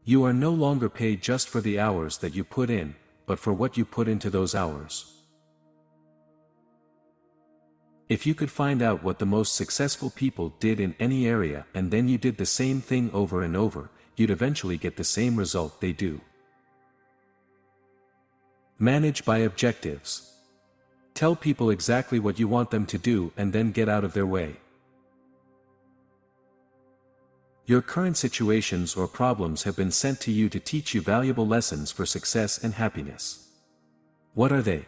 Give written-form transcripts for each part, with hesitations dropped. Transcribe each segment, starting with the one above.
You are no longer paid just for the hours that you put in, but for what you put into those hours. If you could find out what the most successful people did in any area and then you did the same thing over and over, you'd eventually get the same result they do. Manage by objectives. Tell people exactly what you want them to do and then get out of their way. Your current situations or problems have been sent to you to teach you valuable lessons for success and happiness. What are they?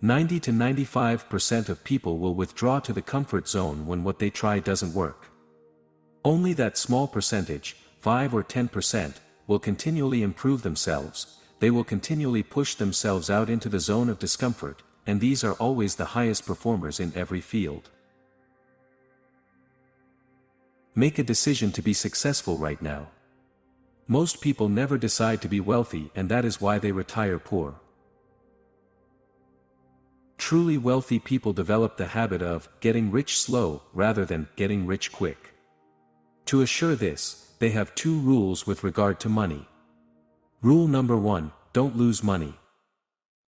90 to 95% of people will withdraw to the comfort zone when what they try doesn't work. Only that small percentage, 5 or 10%, will continually improve themselves. They will continually push themselves out into the zone of discomfort, and these are always the highest performers in every field. Make a decision to be successful right now. Most people never decide to be wealthy, and that is why they retire poor. Truly wealthy people develop the habit of getting rich slow rather than getting rich quick. To assure this, they have 2 rules with regard to money. Rule number 1, don't lose money.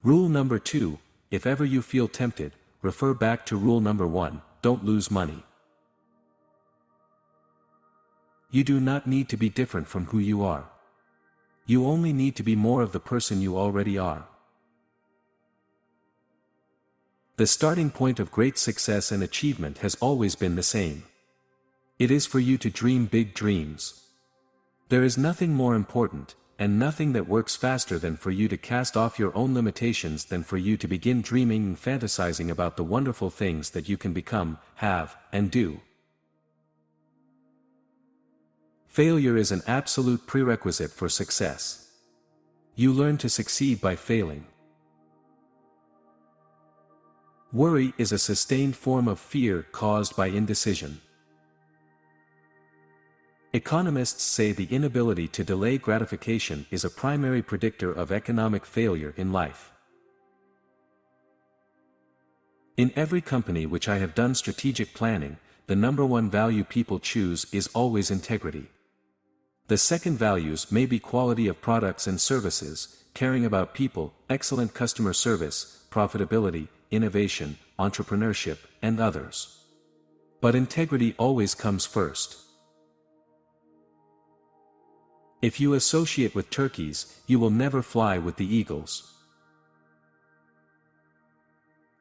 Rule number 2, if ever you feel tempted, refer back to rule number 1, don't lose money. You do not need to be different from who you are. You only need to be more of the person you already are. The starting point of great success and achievement has always been the same. It is for you to dream big dreams. There is nothing more important, and nothing that works faster than for you to cast off your own limitations than for you to begin dreaming and fantasizing about the wonderful things that you can become, have, and do. Failure is an absolute prerequisite for success. You learn to succeed by failing. Worry is a sustained form of fear caused by indecision. Economists say the inability to delay gratification is a primary predictor of economic failure in life. In every company which I have done strategic planning, the number 1 value people choose is always integrity. The second values may be quality of products and services, caring about people, excellent customer service, profitability, innovation, entrepreneurship, and others. But integrity always comes first. If you associate with turkeys, you will never fly with the eagles.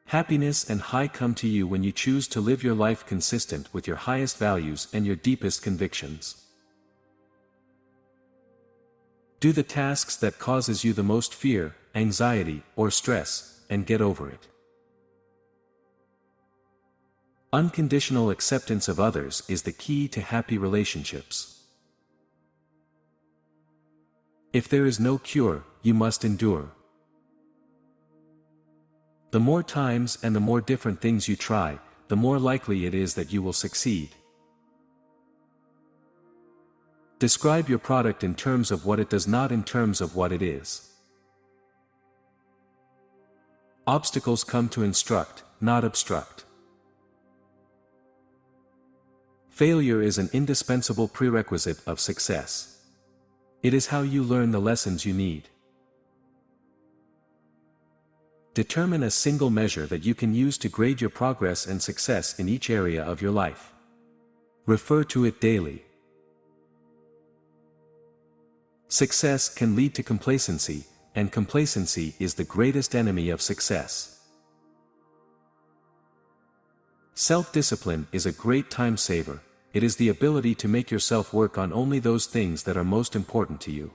Happiness and high come to you when you choose to live your life consistent with your highest values and your deepest convictions. Do the tasks that causes you the most fear, anxiety, or stress, and get over it. Unconditional acceptance of others is the key to happy relationships. If there is no cure, you must endure. The more times and the more different things you try, the more likely it is that you will succeed. Describe your product in terms of what it does, not in terms of what it is. Obstacles come to instruct, not obstruct. Failure is an indispensable prerequisite of success. It is how you learn the lessons you need. Determine a single measure that you can use to grade your progress and success in each area of your life. Refer to it daily. Success can lead to complacency, and complacency is the greatest enemy of success. Self-discipline is a great time saver. It is the ability to make yourself work on only those things that are most important to you.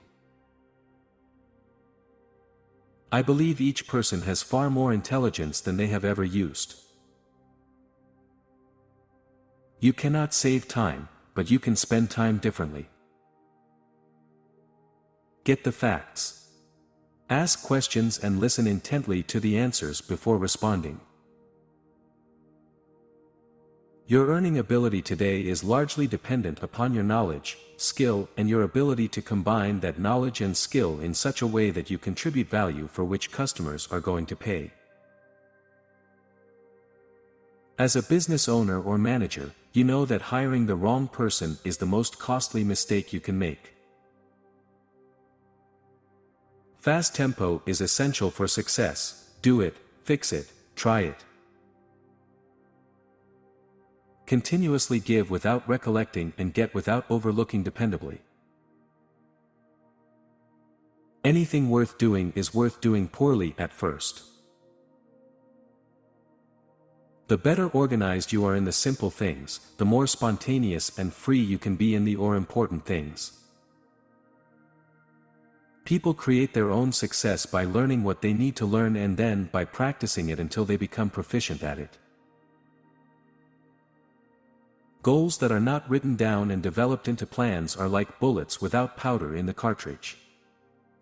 I believe each person has far more intelligence than they have ever used. You cannot save time, but you can spend time differently. Get the facts. Ask questions and listen intently to the answers before responding. Your earning ability today is largely dependent upon your knowledge, skill, and your ability to combine that knowledge and skill in such a way that you contribute value for which customers are going to pay. As a business owner or manager, you know that hiring the wrong person is the most costly mistake you can make. Fast tempo is essential for success. Do it, fix it, try it. Continuously give without recollecting and get without overlooking dependably. Anything worth doing is worth doing poorly at first. The better organized you are in the simple things, the more spontaneous and free you can be in the important things. People create their own success by learning what they need to learn and then by practicing it until they become proficient at it. Goals that are not written down and developed into plans are like bullets without powder in the cartridge.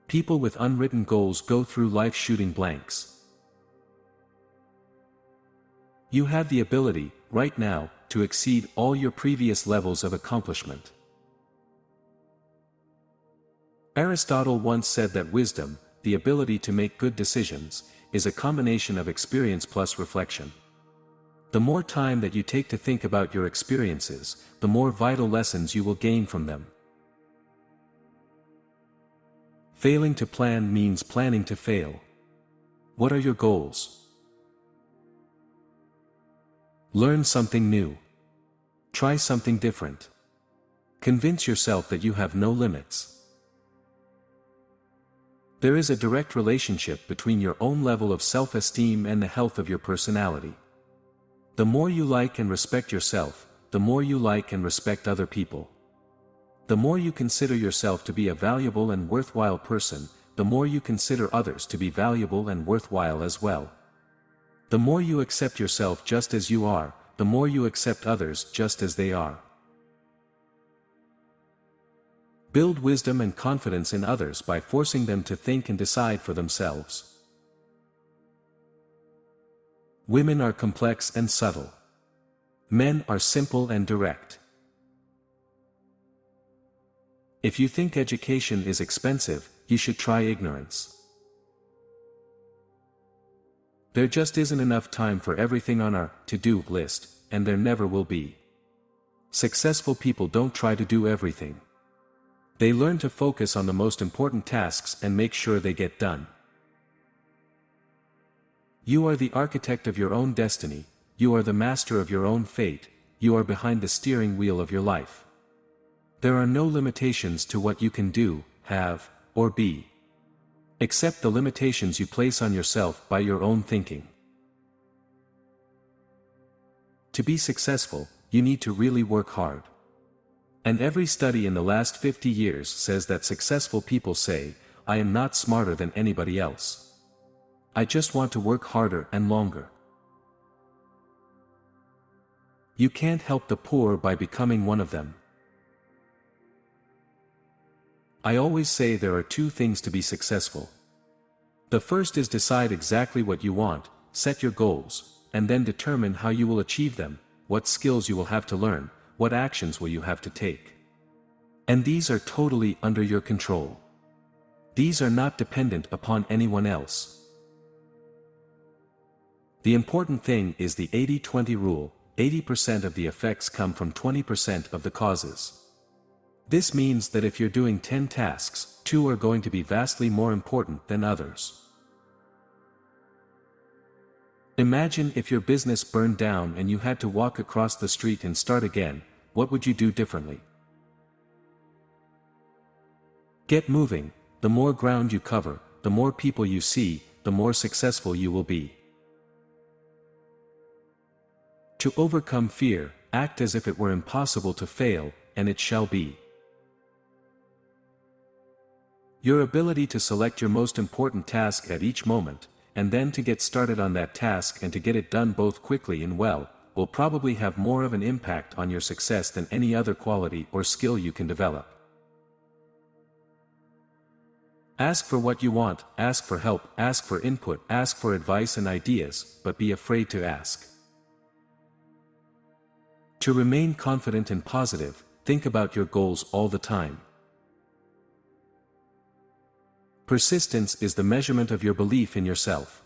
People with unwritten goals go through life shooting blanks. You have the ability, right now, to exceed all your previous levels of accomplishment. Aristotle once said that wisdom, the ability to make good decisions, is a combination of experience plus reflection. The more time that you take to think about your experiences, the more vital lessons you will gain from them. Failing to plan means planning to fail. What are your goals? Learn something new. Try something different. Convince yourself that you have no limits. There is a direct relationship between your own level of self-esteem and the health of your personality. The more you like and respect yourself, the more you like and respect other people. The more you consider yourself to be a valuable and worthwhile person, the more you consider others to be valuable and worthwhile as well. The more you accept yourself just as you are, the more you accept others just as they are. Build wisdom and confidence in others by forcing them to think and decide for themselves. Women are complex and subtle. Men are simple and direct. If you think education is expensive, you should try ignorance. There just isn't enough time for everything on our to-do list, and there never will be. Successful people don't try to do everything. They learn to focus on the most important tasks and make sure they get done. You are the architect of your own destiny, you are the master of your own fate, you are behind the steering wheel of your life. There are no limitations to what you can do, have, or be. Except the limitations you place on yourself by your own thinking. To be successful, you need to really work hard. And every study in the last 50 years says that successful people say, I am not smarter than anybody else. I just want to work harder and longer. You can't help the poor by becoming one of them. I always say there are two things to be successful. The first is decide exactly what you want, set your goals, and then determine how you will achieve them, what skills you will have to learn, what actions will you have to take. And these are totally under your control. These are not dependent upon anyone else. The important thing is the 80-20 rule, 80% of the effects come from 20% of the causes. This means that if you're doing 10 tasks, 2 are going to be vastly more important than others. Imagine if your business burned down and you had to walk across the street and start again, what would you do differently? Get moving. The more ground you cover, the more people you see, the more successful you will be. To overcome fear, act as if it were impossible to fail, and it shall be. Your ability to select your most important task at each moment, and then to get started on that task and to get it done both quickly and well, will probably have more of an impact on your success than any other quality or skill you can develop. Ask for what you want, ask for help, ask for input, ask for advice and ideas, but be afraid to ask. To remain confident and positive, think about your goals all the time. Persistence is the measurement of your belief in yourself.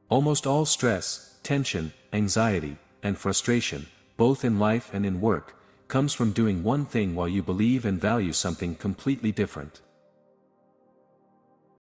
Almost all stress, tension, anxiety, and frustration, both in life and in work, comes from doing one thing while you believe and value something completely different.